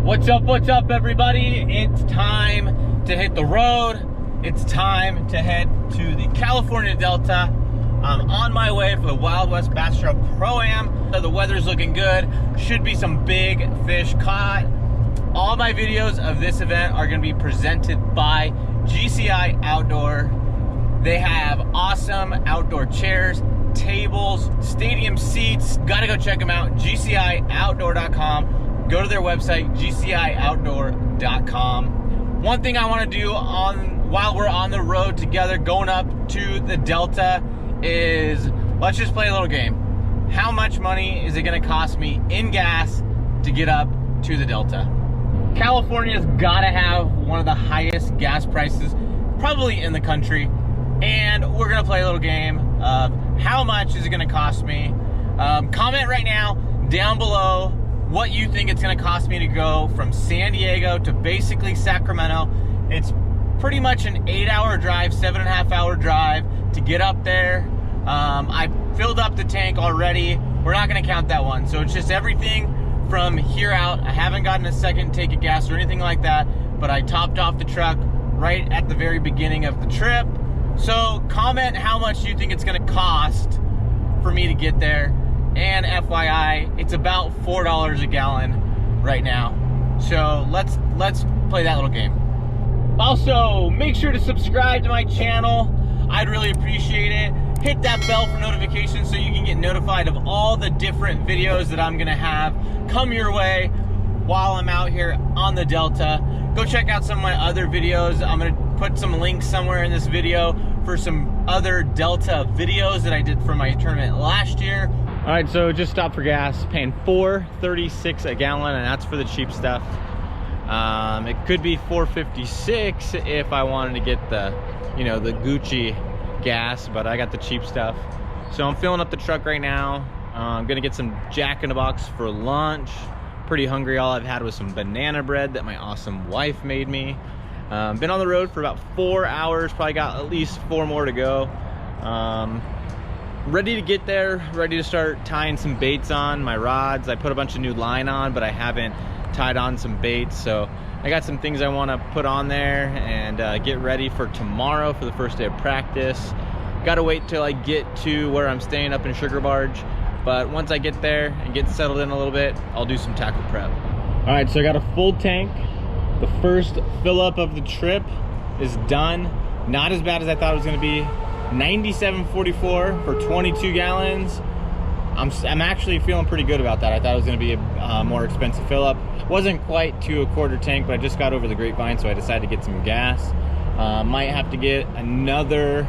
What's up everybody? It's time to hit the road. It's time to head to the California Delta. I'm on my way for the Wild West Bass Pro Pro-Am. The weather's looking good. Should be some big fish caught. All my videos of this event are going to be presented by GCI Outdoor. They have awesome outdoor chairs, tables, stadium seats. Gotta go check them out. GCIOutdoor.com. Go to their website, GCIOutdoor.com. One thing I want to do while we're on the road together going up to the Delta is let's just play a little game. How much money is it going to cost me in gas to get up to the Delta? California's got to have one of the highest gas prices probably in the country, and we're going to play a little game of how much is it going to cost me. Comment right now down below what you think it's going to cost me to go from San Diego to basically Sacramento. It's pretty much an 8-hour drive, 7.5-hour drive to get up there. I filled up the tank already. We're not going to count that one. So it's just everything from here out. I haven't gotten a second take of gas or anything like that, but I topped off the truck right at the very beginning of the trip. So comment how much you think it's going to cost for me to get there. And FYI, it's about $4 a gallon right now. So let's play that little game. Also, make sure to subscribe to my channel. I'd really appreciate it. Hit that bell for notifications so you can get notified of all the different videos that I'm gonna have come your way while I'm out here on the Delta. Go check out some of my other videos. I'm gonna put some links somewhere in this video for some other Delta videos that I did for my tournament last year. All right, so just stopped for gas, paying $4.36 a gallon, and that's for the cheap stuff. It could be $4.56 if I wanted to get the, the Gucci gas, but I got the cheap stuff. So I'm filling up the truck right now. I'm gonna get some Jack in the Box for lunch. Pretty hungry. All I've had was some banana bread that my awesome wife made me. Been on the road for about 4 hours, probably got at least 4 more to go. Ready to get there, ready to start tying some baits on my rods. I put a bunch of new line on, but I haven't tied on some baits. So I got some things I want to put on there and get ready for tomorrow for the first day of practice. Got to wait till I get to where I'm staying up in Sugar Barge. But once I get there and get settled in a little bit, I'll do some tackle prep. All right, so I got a full tank. The first fill up of the trip is done. Not as bad as I thought it was going to be. 97.44 for 22 gallons. I'm actually feeling pretty good about that. I thought it was going to be a more expensive fill up. Wasn't quite to a quarter tank, but I just got over the grapevine, so I decided to get some gas. Might have to get another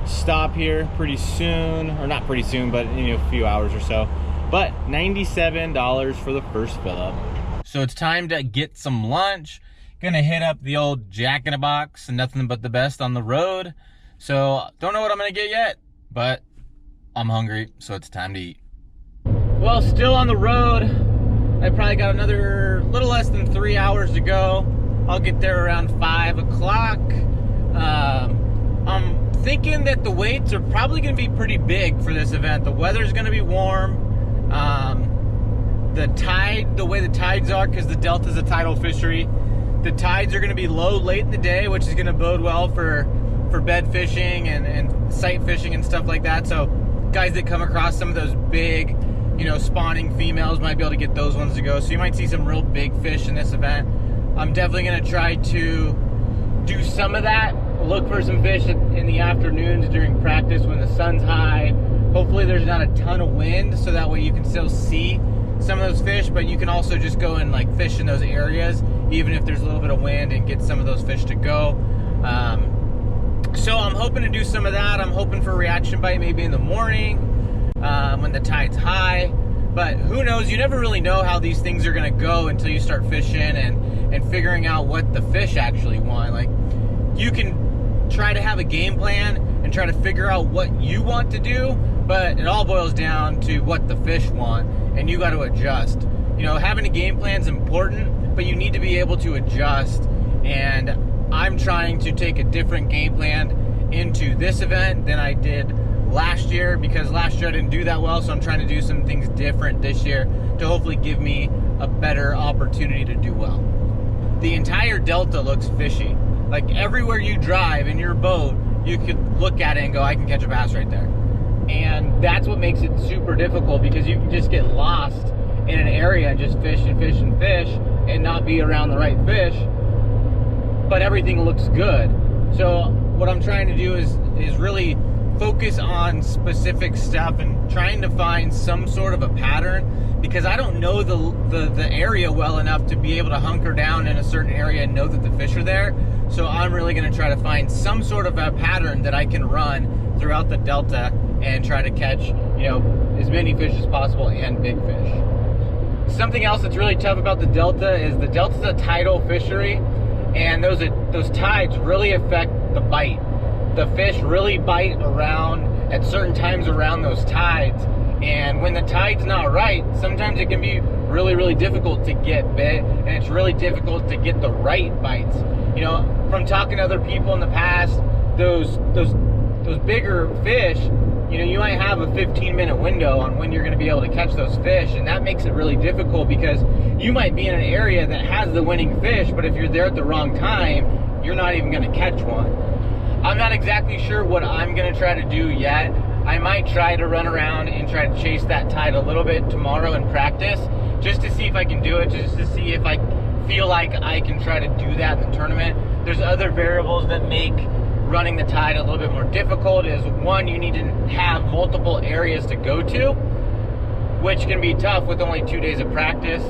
stop here pretty soon, or not pretty soon, but a few hours or so. But $97 for the first fill up. So it's time to get some lunch. Gonna hit up the old Jack in the Box and nothing but the best on the road. So don't know what I'm gonna get yet, but I'm hungry, so it's time to eat. Well, still on the road. I probably got another little less than 3 hours to go. I'll get there around 5 o'clock. I'm thinking that the weights are probably gonna be pretty big for this event. The weather's gonna be warm. The way the tides are, because the Delta's a tidal fishery, the tides are gonna be low late in the day, which is gonna bode well for bed fishing and sight fishing and stuff like that. So guys that come across some of those big, spawning females might be able to get those ones to go. So you might see some real big fish in this event. I'm definitely gonna try to do some of that. Look for some fish in the afternoons during practice when the sun's high. Hopefully there's not a ton of wind, so that way you can still see some of those fish, but you can also just go and fish in those areas, even if there's a little bit of wind, and get some of those fish to go. So I'm hoping to do some of that. I'm hoping for a reaction bite maybe in the morning when the tide's high. But who knows? You never really know how these things are going to go until you start fishing and figuring out what the fish actually want. You can try to have a game plan and try to figure out what you want to do, but it all boils down to what the fish want, and you got to adjust. Having a game plan is important, but you need to be able to adjust. And I'm trying to take a different game plan into this event than I did last year, because last year I didn't do that well. So I'm trying to do some things different this year to hopefully give me a better opportunity to do well. The entire delta looks fishy. Like everywhere you drive in your boat, you could look at it and go, I can catch a bass right there. And that's what makes it super difficult, because you can just get lost in an area and just fish and fish and fish and not be around the right fish, but everything looks good. So what I'm trying to do is really focus on specific stuff and trying to find some sort of a pattern, because I don't know the area well enough to be able to hunker down in a certain area and know that the fish are there. So I'm really going to try to find some sort of a pattern that I can run throughout the delta and try to catch, you know, as many fish as possible and big fish. Something else that's really tough about the delta is the delta's a tidal fishery, and those tides really affect the bite. The fish really bite around at certain times around those tides, and when the tide's not right, sometimes it can be really, really difficult to get bit, and it's really difficult to get the right bites. You know, from talking to other people in the past, those bigger fish, you know, you might have a 15-minute window on when you're going to be able to catch those fish, and that makes it really difficult, because you might be in an area that has the winning fish, but if you're there at the wrong time, you're not even going to catch one. I'm not exactly sure what I'm going to try to do yet. I might try to run around and try to chase that tide a little bit tomorrow in practice, just to see if I can do it, just to see if I feel like I can try to do that in the tournament. There's other variables that make running the tide a little bit more difficult. Is one, you need to have multiple areas to go to, which can be tough with only 2 days of practice.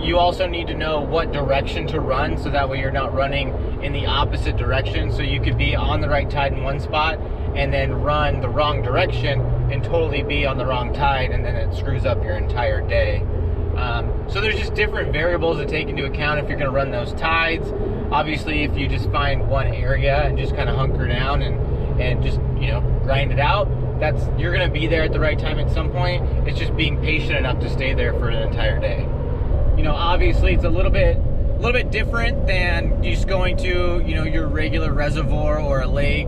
You also need to know what direction to run, so that way you're not running in the opposite direction. So you could be on the right tide in one spot and then run the wrong direction and totally be on the wrong tide, and then it screws up your entire day. So there's just different variables to take into account if you're going to run those tides. Obviously, if you just find one area and just kind of hunker down and just, you know, grind it out, you're going to be there at the right time at some point. It's just being patient enough to stay there for an entire day. You know, obviously it's a little bit different than just going to, you know, your regular reservoir or a lake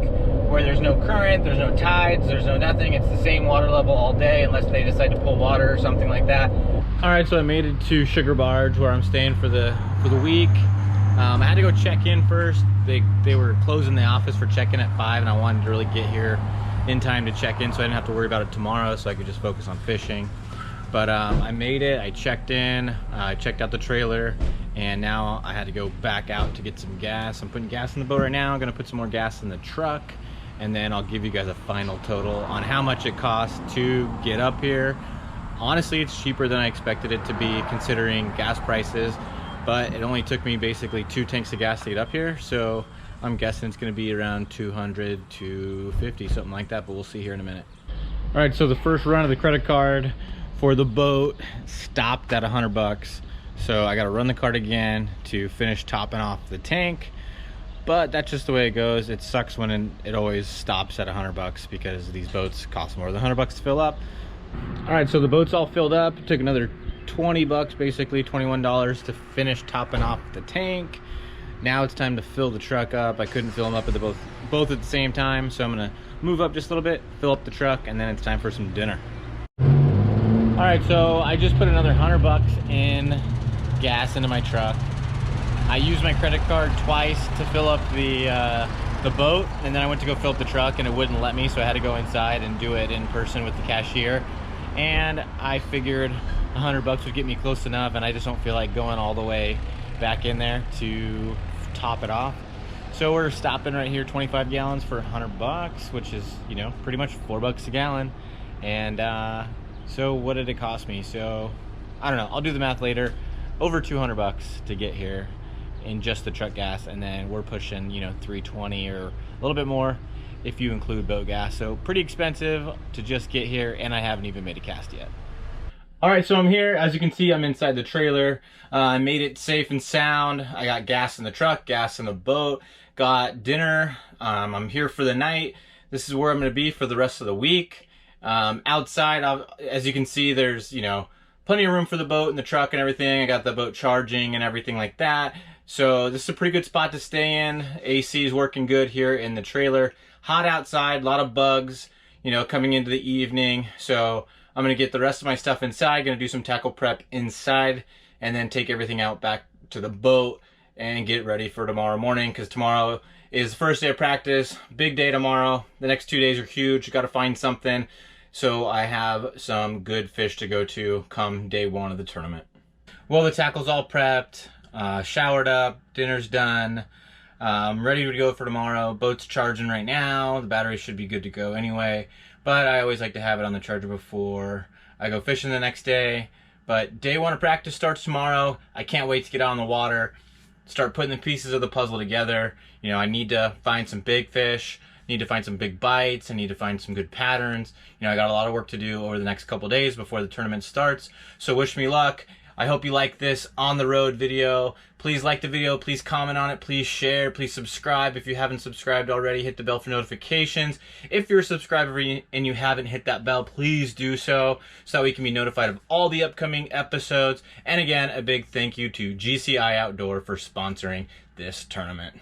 where there's no current, there's no tides, there's no nothing. It's the same water level all day, unless they decide to pull water or something like that. All right, so I made it to Sugar Barge, where I'm staying for the week. I had to go check in first. They were closing the office for check-in at 5, and I wanted to really get here in time to check in so I didn't have to worry about it tomorrow, so I could just focus on fishing. But I made it, I checked in, I checked out the trailer, and now I had to go back out to get some gas. I'm putting gas in the boat right now. I'm gonna put some more gas in the truck, and then I'll give you guys a final total on how much it costs to get up here. Honestly, it's cheaper than I expected it to be, considering gas prices, but it only took me basically 2 tanks of gas to get up here, so I'm guessing it's gonna be around 200, 250, something like that, but we'll see here in a minute. All right, so the first run of the credit card for the boat stopped at $100, so I got to run the card again to finish topping off the tank. But that's just the way it goes. It sucks when it always stops at $100, because these boats cost more than $100 to fill up. All right, so the boat's all filled up. It took another $20, basically $21 to finish topping off the tank. Now it's time to fill the truck up. I couldn't fill them up at both at the same time, so I'm gonna move up just a little bit, fill up the truck, and then it's time for some dinner. All right, so I just put another $100 in gas into my truck. I used my credit card twice to fill up the boat, and then I went to go fill up the truck and it wouldn't let me, so I had to go inside and do it in person with the cashier. And I figured $100 would get me close enough, and I just don't feel like going all the way back in there to top it off. So we're stopping right here, 25 gallons for $100, which is, you know, pretty much $4 a gallon. And so what did it cost me? So I don't know, I'll do the math later. Over $200 to get here in just the truck gas, and then we're pushing, you know, $320 or a little bit more if you include boat gas. So pretty expensive to just get here, and I haven't even made a cast yet. All right, so I'm here. As you can see, I'm inside the trailer. I made it safe and sound. I got gas in the truck, gas in the boat, got dinner. I'm here for the night. This is where I'm gonna be for the rest of the week. Outside, as you can see, there's, you know, plenty of room for the boat and the truck and everything. I got the boat charging and everything like that. So this is a pretty good spot to stay in. AC is working good here in the trailer. Hot outside, a lot of bugs, you know, coming into the evening. So I'm gonna get the rest of my stuff inside, gonna do some tackle prep inside, and then take everything out back to the boat and get ready for tomorrow morning, because tomorrow is the first day of practice. Big day tomorrow. The next 2 days are huge. Got to find something. So I have some good fish to go to come day one of the tournament. Well, the tackle's all prepped, showered up, dinner's done. Ready to go for tomorrow. Boat's charging right now. The battery should be good to go anyway. But I always like to have it on the charger before I go fishing the next day. But day one of practice starts tomorrow. I can't wait to get out on the water, start putting the pieces of the puzzle together. You know, I need to find some big fish, need to find some big bites, I need to find some good patterns. You know, I got a lot of work to do over the next couple days before the tournament starts. So wish me luck. I hope you like this on the road video. Please like the video, please comment on it, please share, please subscribe. If you haven't subscribed already, hit the bell for notifications. If you're a subscriber and you haven't hit that bell, please do so that we can be notified of all the upcoming episodes. And again, a big thank you to GCI Outdoor for sponsoring this tournament.